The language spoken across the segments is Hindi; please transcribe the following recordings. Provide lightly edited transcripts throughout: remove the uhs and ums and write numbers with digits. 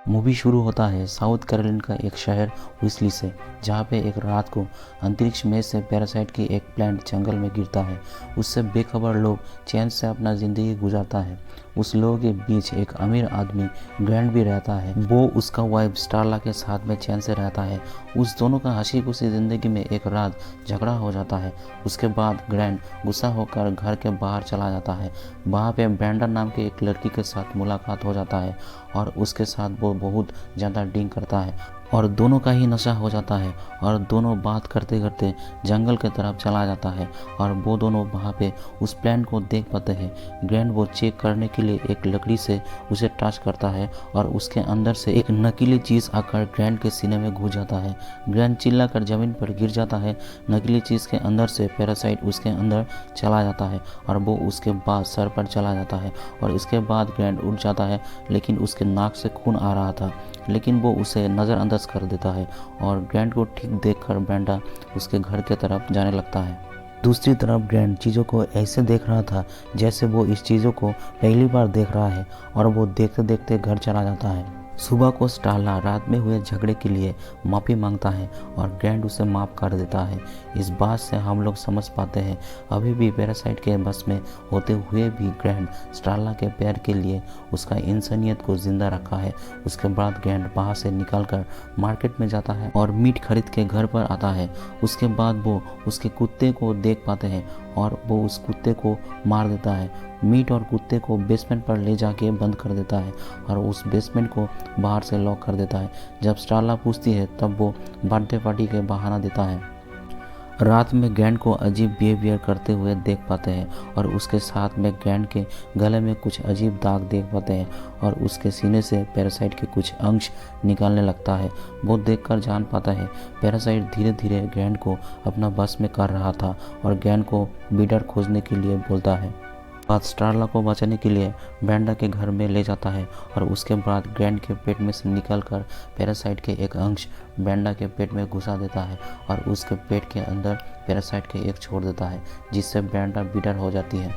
मूवी शुरू होता है साउथ कैरोलिना का एक शहर विस्ली से, जहाँ पे एक रात को अंतरिक्ष में से पैरासाइट की एक प्लेनेट जंगल में गिरता है। उससे बेखबर लोग चैन से अपना ज़िंदगी गुजारता है। उस लोगों के बीच एक अमीर आदमी ग्रैंड भी रहता है। वो उसका वाइफ स्टारला के साथ में चैन से रहता है। उस दोनों का हंसी खुशी ज़िंदगी में एक रात झगड़ा हो जाता है। उसके बाद ग्रैंड गुस्सा होकर घर के बाहर चला जाता है। वहाँ पे ब्रेंडा नाम के एक लड़की के साथ मुलाकात हो जाता है और उसके साथ वो बहुत ज़्यादा ड्रिंक करता है और दोनों का ही नशा हो जाता है और दोनों बात करते करते जंगल के तरफ चला जाता है और वो दोनों वहाँ पे उस प्लांट को देख पाते हैं। ग्रैंड वो चेक करने के लिए एक लकड़ी से उसे टच करता है और उसके अंदर से एक नकीली चीज़ आकर ग्रैंड के सीने में घुस जाता है। ग्रैंड चिल्लाकर जमीन पर गिर जाता है। नकली चीज़ के अंदर से पैरासाइट उसके अंदर चला जाता है और वो उसके बाद सर पर चला जाता है और इसके बाद ग्रैंड उठ जाता है, लेकिन उसके नाक से खून आ रहा था, लेकिन वो उसे नज़रअंदाज कर देता है और ग्रैंड को ठीक देखकर ब्रेंडा उसके घर के तरफ जाने लगता है। दूसरी तरफ ग्रैंड चीज़ों को ऐसे देख रहा था जैसे वो इस चीज़ों को पहली बार देख रहा है और वो देखते देखते घर चला जाता है। सुबह को स्टारला रात में हुए झगड़े के लिए माफ़ी मांगता है और ग्रैंड उसे माफ़ कर देता है। इस बात से हम लोग समझ पाते हैं अभी भी पैरासाइट के बस में होते हुए भी ग्रैंड स्टारला के प्यार के लिए उसका इंसानियत को जिंदा रखा है। उसके बाद ग्रैंड वहाँ से निकलकर मार्केट में जाता है और मीट खरीद के घर पर आता है। उसके बाद वो उसके कुत्ते को देख पाते हैं और वो उस कुत्ते को मार देता है। मीट और कुत्ते को बेसमेंट पर ले जाके बंद कर देता है और उस बेसमेंट को बाहर से लॉक कर देता है। जब स्टारला पूछती है तब वो बर्थडे पार्टी के बहाना देता है। रात में ग्रैंड को अजीब बिहेवियर करते हुए देख पाते हैं और उसके साथ में ग्रैंड के गले में कुछ अजीब दाग देख पाते हैं और उसके सीने से पैरासाइट के कुछ अंश निकालने लगता है। वो देखकर जान पाता है पैरासाइट धीरे धीरे ग्रैंड को अपना बस में कर रहा था और ग्रैंड को बीडर खोजने के लिए बोलता है। बाद स्टारला को बचाने के लिए ब्रेंडा के घर में ले जाता है और उसके बाद ग्रैंड के पेट में से निकलकर पैरासाइट के एक अंश ब्रेंडा के पेट में घुसा देता है और उसके पेट के अंदर पैरासाइट के एक छोड़ देता है, जिससे ब्रेंडा बिटर हो जाती है।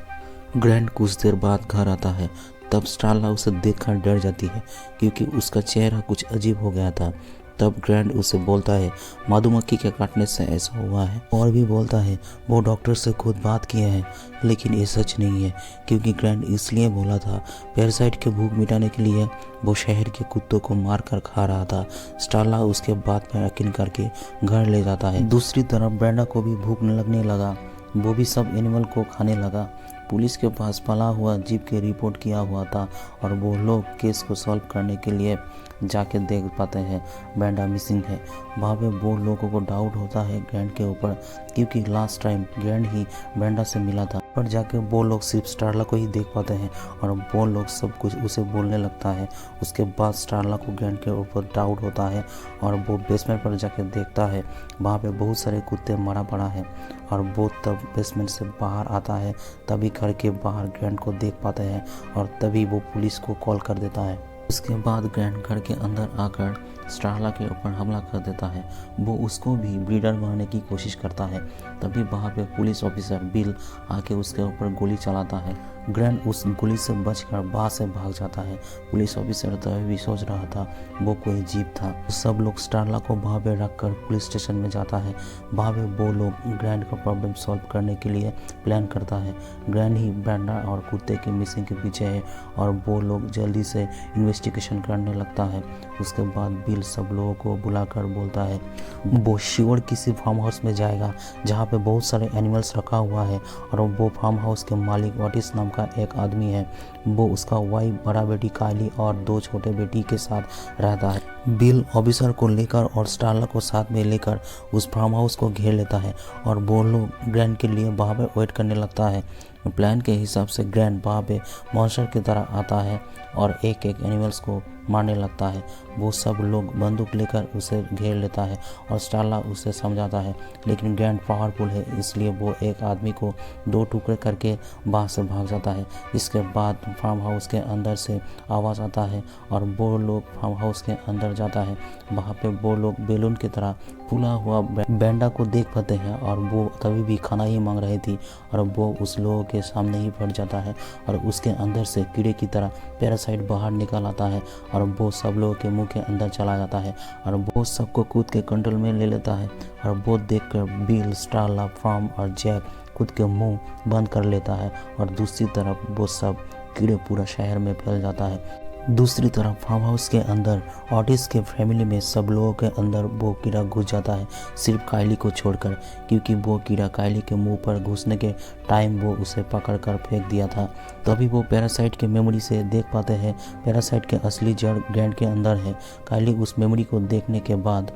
ग्रैंड कुछ देर बाद घर आता है, तब स्टारला उसे देखकर डर जाती है क्योंकि उसका चेहरा कुछ अजीब हो गया था। तब ग्रैंड उसे बोलता है मधुमक्खी के काटने से ऐसा हुआ है और भी बोलता है वो डॉक्टर से खुद बात किए हैं, लेकिन ये सच नहीं है क्योंकि ग्रैंड इसलिए बोला था पैरासाइट के भूख मिटाने के लिए वो शहर के कुत्तों को मार कर खा रहा था। स्टारला उसके बात पर यकीन करके घर ले जाता है। दूसरी तरफ ब्रेंडा को भी भूख लगने लगा, वो भी सब एनिमल को खाने लगा। पुलिस के पास पला हुआ जीप के रिपोर्ट किया हुआ था और वो लोग केस को सॉल्व करने के लिए जाके देख पाते हैं ब्रेंडा मिसिंग है। वहाँ पे वो लोगों को डाउट होता है ग्रैंड के ऊपर क्योंकि लास्ट टाइम ग्रैंड ही ब्रेंडा से मिला था, पर जाके वो लोग सिर्फ स्टारला को ही देख पाते हैं और वो लोग सब कुछ उसे बोलने लगता है। उसके बाद स्टारला को ग्रैंड के ऊपर डाउट होता है और वो बेसमेंट पर जाके देखता है, वहाँ पे बहुत सारे कुत्ते मरा पड़ा है और वो तब बेसमेंट से बाहर आता है। तभी घर के बाहर ग्रैंड को देख पाते हैं और तभी वो पुलिस को कॉल कर देता है। उसके बाद ग्रैंड घर के अंदर आकर स्टारला के ऊपर हमला कर देता है। वो उसको भी ब्रीडर बनाने की कोशिश करता है। तभी वहाँ पे पुलिस ऑफिसर बिल आके उसके ऊपर गोली चलाता है। ग्रैंड उस गोली से बचकर बाहर से भाग जाता है। पुलिस ऑफिसर तभी भी सोच रहा था वो कोई जीप था। सब लोग स्टारला को वहाँ पे रखकर पुलिस स्टेशन में जाता है। वहाँ पे वो लोग ग्रैंड का प्रॉब्लम सॉल्व करने के लिए प्लान करता है। ग्रैंड ही ब्रेंडा और कुत्ते की मिसिंग के पीछे है और वो लोग जल्दी से इन्वेस्टिगेशन करने लगता है। उसके बाद बिल सब लोगों को बुलाकर बोलता है वो श्योर किसी फार्म हाउस में जाएगा जहाँ पे बहुत सारे एनिमल्स रखा हुआ है और वो फार्म हाउस के मालिक ऑटिस नाम का एक आदमी है। वो उसका वाइफ, बड़ा बेटी कायली और 2 छोटे बेटी के साथ रहता है। बिल ऑफिसर को लेकर और स्टारला को साथ में लेकर उस फार्म हाउस को घेर लेता है और वो लोग ग्रैंड के लिए वहाँ पे वेट करने लगता है। प्लान के हिसाब से ग्रैंड वहाँ पे मॉन्स्टर की तरह आता है और एक एक एनिमल्स को मारने लगता है। वो सब लोग बंदूक लेकर उसे घेर लेता है और स्टारला उसे समझाता है, लेकिन ग्रैंड पावरफुल है इसलिए वो एक आदमी को 2 टुकड़े करके वहाँ से भाग जाता है। इसके बाद फार्म हाउस के अंदर से आवाज़ आता है और वो लोग फार्म हाउस के अंदर जाता है। वहाँ पे वो लोग बैलून की तरह फूला हुआ ब्रेंडा को देख पाते हैं और वो तभी भी खाना ही मांग रही थी और वो उस लोगों के सामने ही फट जाता है और उसके अंदर से कीड़े की तरह पैरासाइट बाहर निकल आता है और वो सब लोगों के मुंह के अंदर चला जाता है और वो सबको खुद के कंट्रोल में ले लेता है। और वो देखकर बिल, स्टारला, फ्रॉम और जैक खुद के मुंह बंद कर लेता है और दूसरी तरफ वो सब कीड़े पूरा शहर में फैल जाता है। दूसरी तरफ फार्म हाउस के अंदर ऑटिस के फैमिली में सब लोगों के अंदर वो कीड़ा घुस जाता है, सिर्फ काइली को छोड़कर, क्योंकि वो कीड़ा काइली के मुंह पर घुसने के टाइम वो उसे पकड़ कर फेंक दिया था। तभी वो पैरासाइट के मेमोरी से देख पाते हैं पैरासाइट के असली जड़ ग्रैंड के अंदर है। काइली उस मेमोरी को देखने के बाद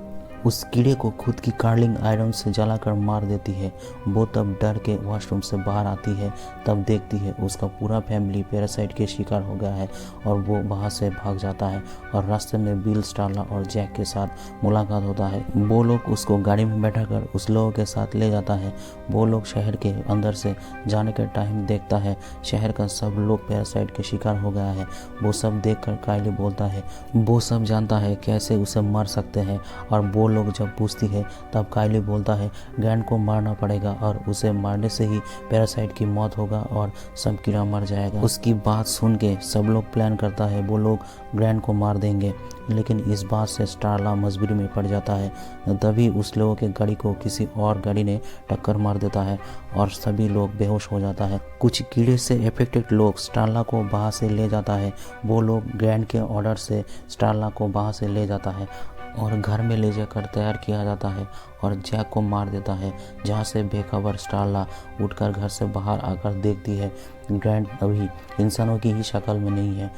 उस कीड़े को खुद की कार्लिंग आयरन से जलाकर मार देती है। वो तब डर के वॉशरूम से बाहर आती है, तब देखती है उसका पूरा फैमिली पैरासाइट के शिकार हो गया है और वो वहाँ से भाग जाता है। और रास्ते में बिल, स्टारला और जैक के साथ मुलाकात होता है। वो लोग उसको गाड़ी में बैठाकर उस लोगों के साथ ले जाता है। वो लोग शहर के अंदर से जाने के टाइम देखता है शहर का सब लोग पैरासाइट के शिकार हो गया है। वो सब देखकर काइली बोलता है वो सब जानता है कैसे उसे मार सकते हैं। और वो लोग जब पूछती है तब काइली बोलता है ग्रैंड को मारना पड़ेगा और उसे मारने से ही पैरासाइट की मौत होगा और सब कीड़ा मर जाएगा। उसकी बात सुन के सब लोग प्लान करता है वो लोग ग्रैंड को मार देंगे, लेकिन इस बात से स्टारला मजबूरी में पड़ जाता है। तभी उस लोगों के गाड़ी को किसी और गाड़ी ने टक्कर मार देता है और सभी लोग बेहोश हो जाता है। कुछ कीड़े से अफेक्टेड लोग स्टारला को वहाँ से ले जाता है। वो लोग ग्रैंड के ऑर्डर से स्टारला को वहाँ से ले जाता है और घर में ले जाकर तैयार किया जाता है और जैक को मार देता है, जहाँ से बेखबर स्टारला उठकर घर से बाहर आकर देखती है ग्रैंड अभी इंसानों की ही शक्ल में नहीं है।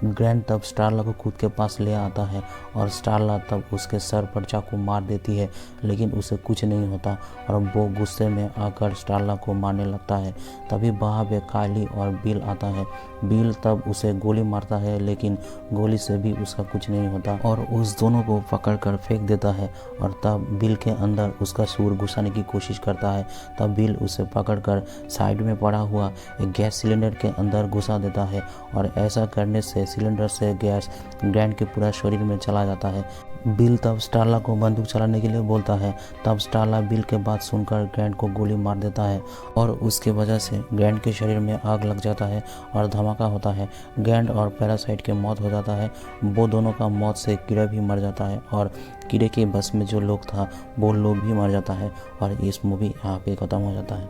ग्रैंड तब स्टारला को खुद के पास ले आता है और स्टारला तब उसके सर पर चाकू मार देती है, लेकिन उसे कुछ नहीं होता और वो गुस्से में आकर स्टारला को मारने लगता है। तभी वहाँ पे काइली और बिल आता है। बिल तब उसे गोली मारता है, लेकिन गोली से भी उसका कुछ नहीं होता और उस दोनों को पकड़कर फेंक देता है। और तब बिल के अंदर उसका सूर घुसाने की कोशिश करता है। तब बिल उसे पकड़कर साइड में पड़ा हुआ एक गैस सिलेंडर के अंदर घुसा देता है और ऐसा करने से सिलेंडर से गैस ग्रैंड के पूरा शरीर में चला जाता है। बिल तब स्टारला को बंदूक चलाने के लिए बोलता है। तब स्टारला बिल के बात सुनकर ग्रैंड को गोली मार देता है और उसके वजह से ग्रैंड के शरीर में आग लग जाता है और धमाका होता है। ग्रैंड और पैरासाइट की मौत हो जाता है। वो दोनों का मौत से कीड़ा भी मर जाता है और कीड़े के बस में जो लोग था वो लोग भी मर जाता है और इस मूवी यहाँ पे ख़त्म हो जाता है।